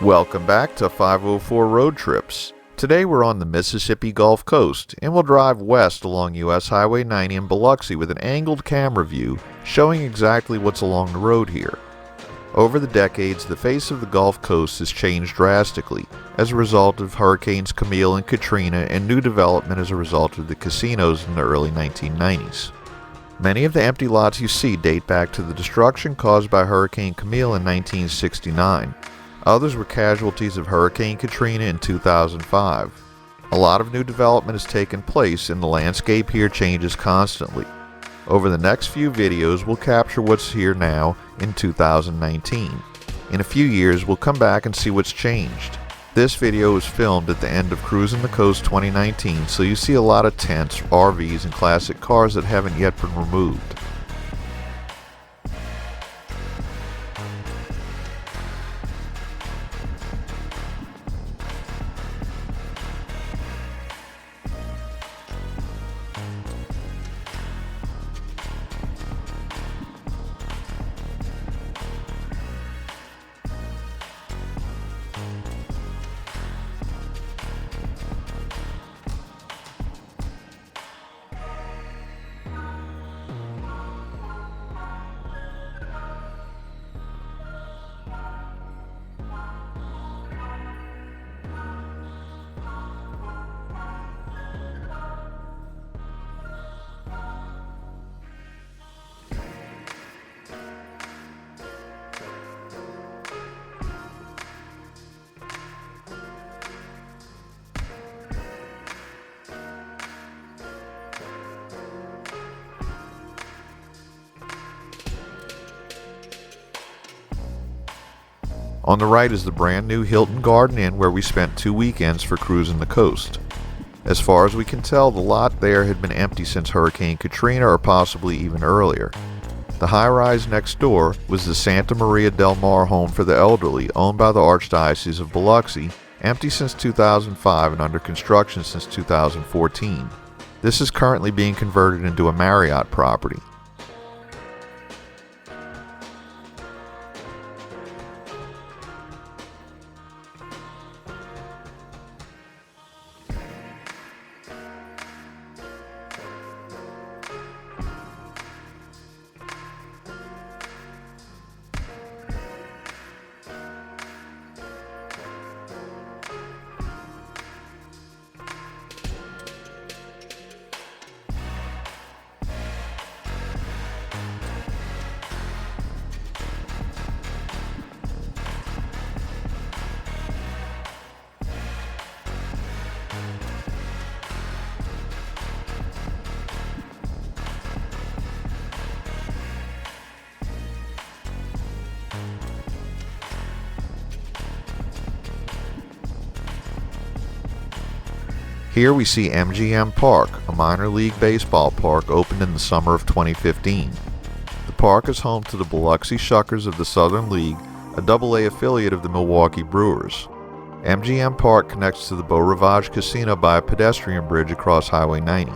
Welcome back to 504 Road Trips. Today we're on the Mississippi Gulf Coast and we'll drive west along US Highway 90 in Biloxi with an angled camera view showing exactly what's along the road here. Over the decades, the face of the Gulf Coast has changed drastically as a result of Hurricanes Camille and Katrina and new development as a result of the casinos in the early 1990s. Many of the empty lots you see date back to the destruction caused by Hurricane Camille in 1969. Others were casualties of Hurricane Katrina in 2005. A lot of new development has taken place and the landscape here changes constantly. Over the next few videos, we'll capture what's here now in 2019. In a few years, we'll come back and see what's changed. This video was filmed at the end of Cruising the Coast 2019, so you see a lot of tents, RVs, and classic cars that haven't yet been removed. On the right is the brand new Hilton Garden Inn where we spent 2 weekends for Cruising the Coast. As far as we can tell, the lot there had been empty since Hurricane Katrina or possibly even earlier. The high-rise next door was the Santa Maria del Mar home for the elderly, owned by the Archdiocese of Biloxi, empty since 2005 and under construction since 2014. This is currently being converted into a Marriott property. Here we see MGM Park, a minor league baseball park opened in the summer of 2015. The park is home to the Biloxi Shuckers of the Southern League, a AA affiliate of the Milwaukee Brewers. MGM Park connects to the Beau Rivage Casino by a pedestrian bridge across Highway 90.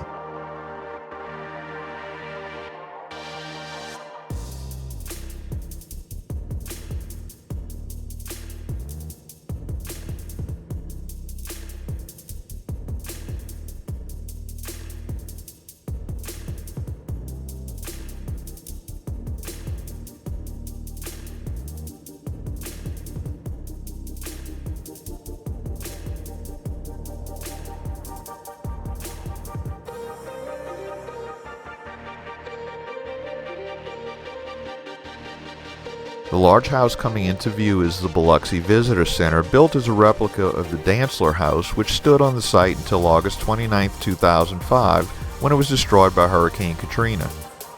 The large house coming into view is the Biloxi Visitor Center, built as a replica of the Dantzler House, which stood on the site until August 29, 2005, when it was destroyed by Hurricane Katrina.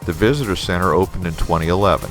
The Visitor Center opened in 2011.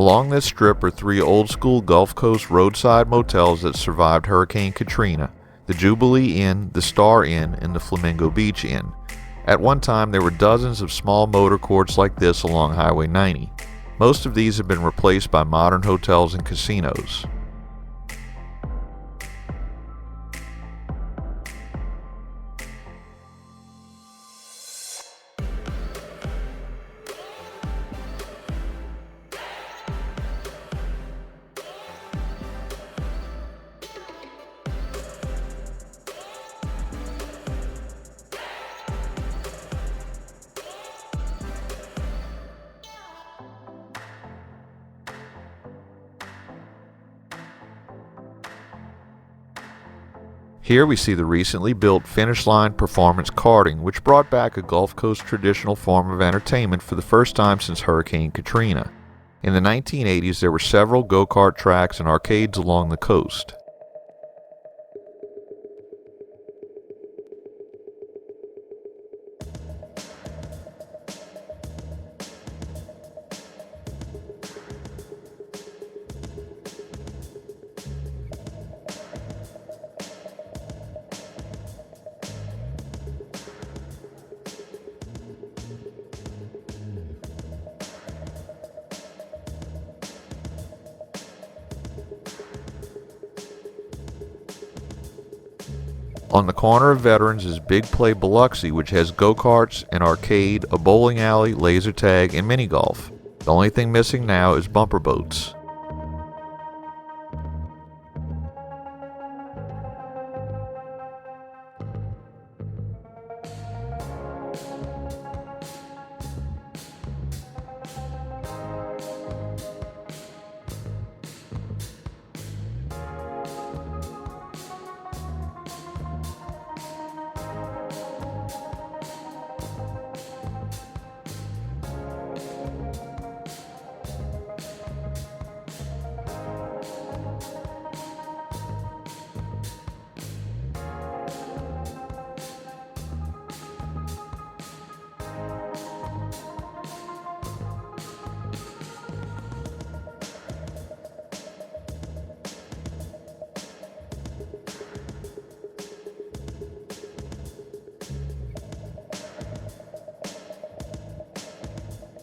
Along this strip are three old-school Gulf Coast roadside motels that survived Hurricane Katrina: the Jubilee Inn, the Star Inn, and the Flamingo Beach Inn. At one time, there were dozens of small motor courts like this along Highway 90. Most of these have been replaced by modern hotels and casinos. Here we see the recently built Finish Line Performance Karting, which brought back a Gulf Coast traditional form of entertainment for the first time since Hurricane Katrina. In the 1980s, there were several go-kart tracks and arcades along the coast. On the corner of Veterans is Big Play Biloxi, which has go-karts, an arcade, a bowling alley, laser tag, and mini golf. The only thing missing now is bumper boats.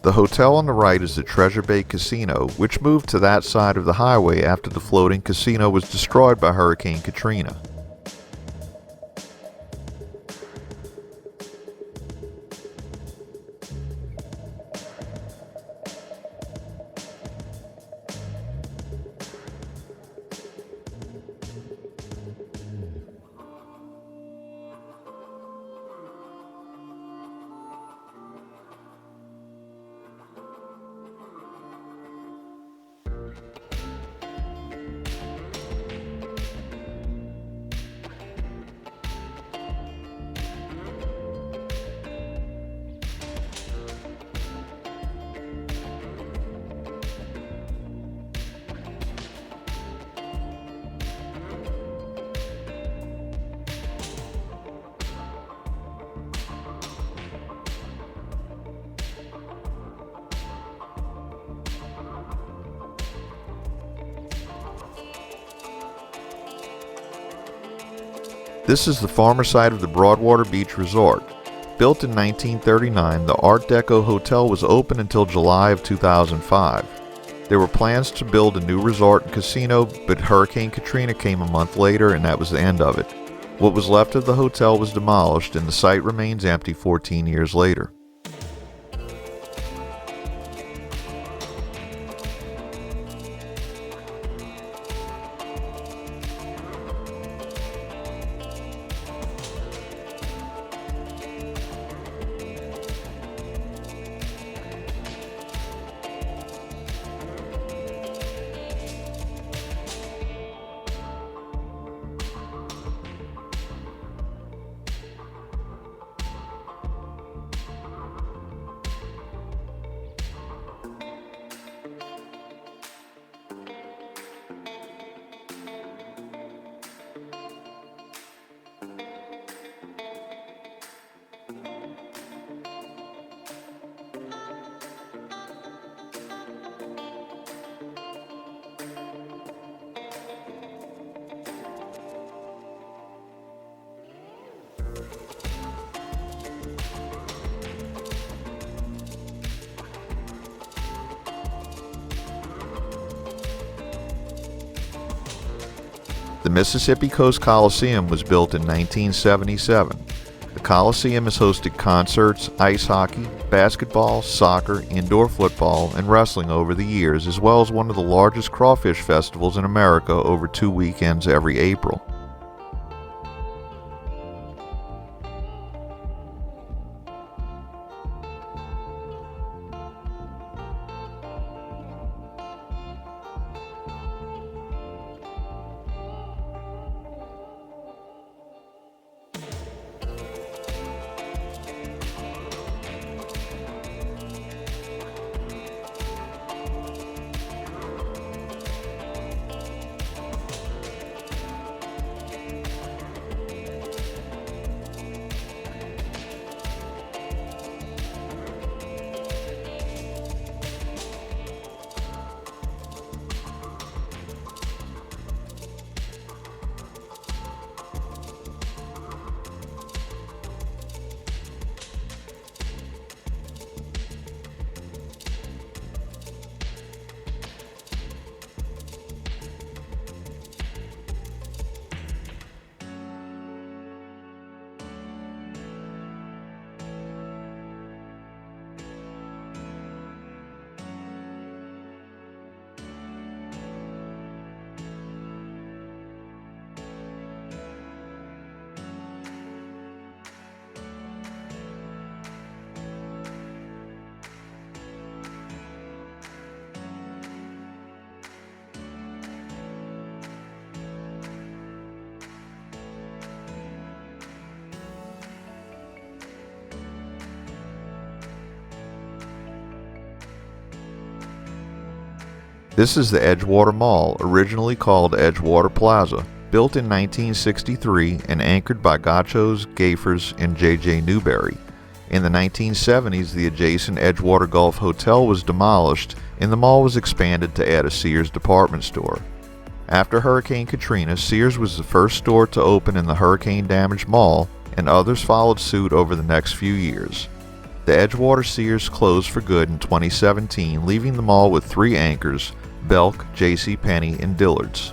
The hotel on the right is the Treasure Bay Casino, which moved to that side of the highway after the floating casino was destroyed by Hurricane Katrina. This is the former site of the Broadwater Beach Resort. Built in 1939, the Art Deco Hotel was open until July of 2005. There were plans to build a new resort and casino, but Hurricane Katrina came a month later and that was the end of it. What was left of the hotel was demolished and the site remains empty 14 years later. The Mississippi Coast Coliseum was built in 1977. The Coliseum has hosted concerts, ice hockey, basketball, soccer, indoor football, and wrestling over the years, as well as one of the largest crawfish festivals in America over 2 weekends every April. This is the Edgewater Mall, originally called Edgewater Plaza, built in 1963 and anchored by Gauchos, Gafers, and J.J. Newberry. In the 1970s, the adjacent Edgewater Gulf Hotel was demolished and the mall was expanded to add a Sears department store. After Hurricane Katrina, Sears was the first store to open in the hurricane-damaged mall, and others followed suit over the next few years. The Edgewater Sears closed for good in 2017, leaving the mall with 3 anchors: Belk, JCPenney, and Dillard's.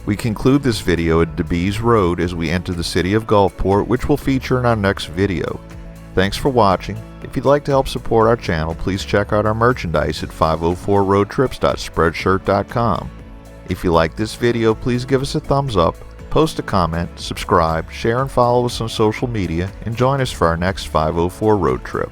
We conclude this video at DeBees Road as we enter the city of Gulfport, which will feature in our next video. Thanks for watching. If you'd like to help support our channel, please check out our merchandise at 504roadtrips.spreadshirt.com. If you like this video, please give us a thumbs up, post a comment, subscribe, share and follow us on social media, and join us for our next 504 road trip.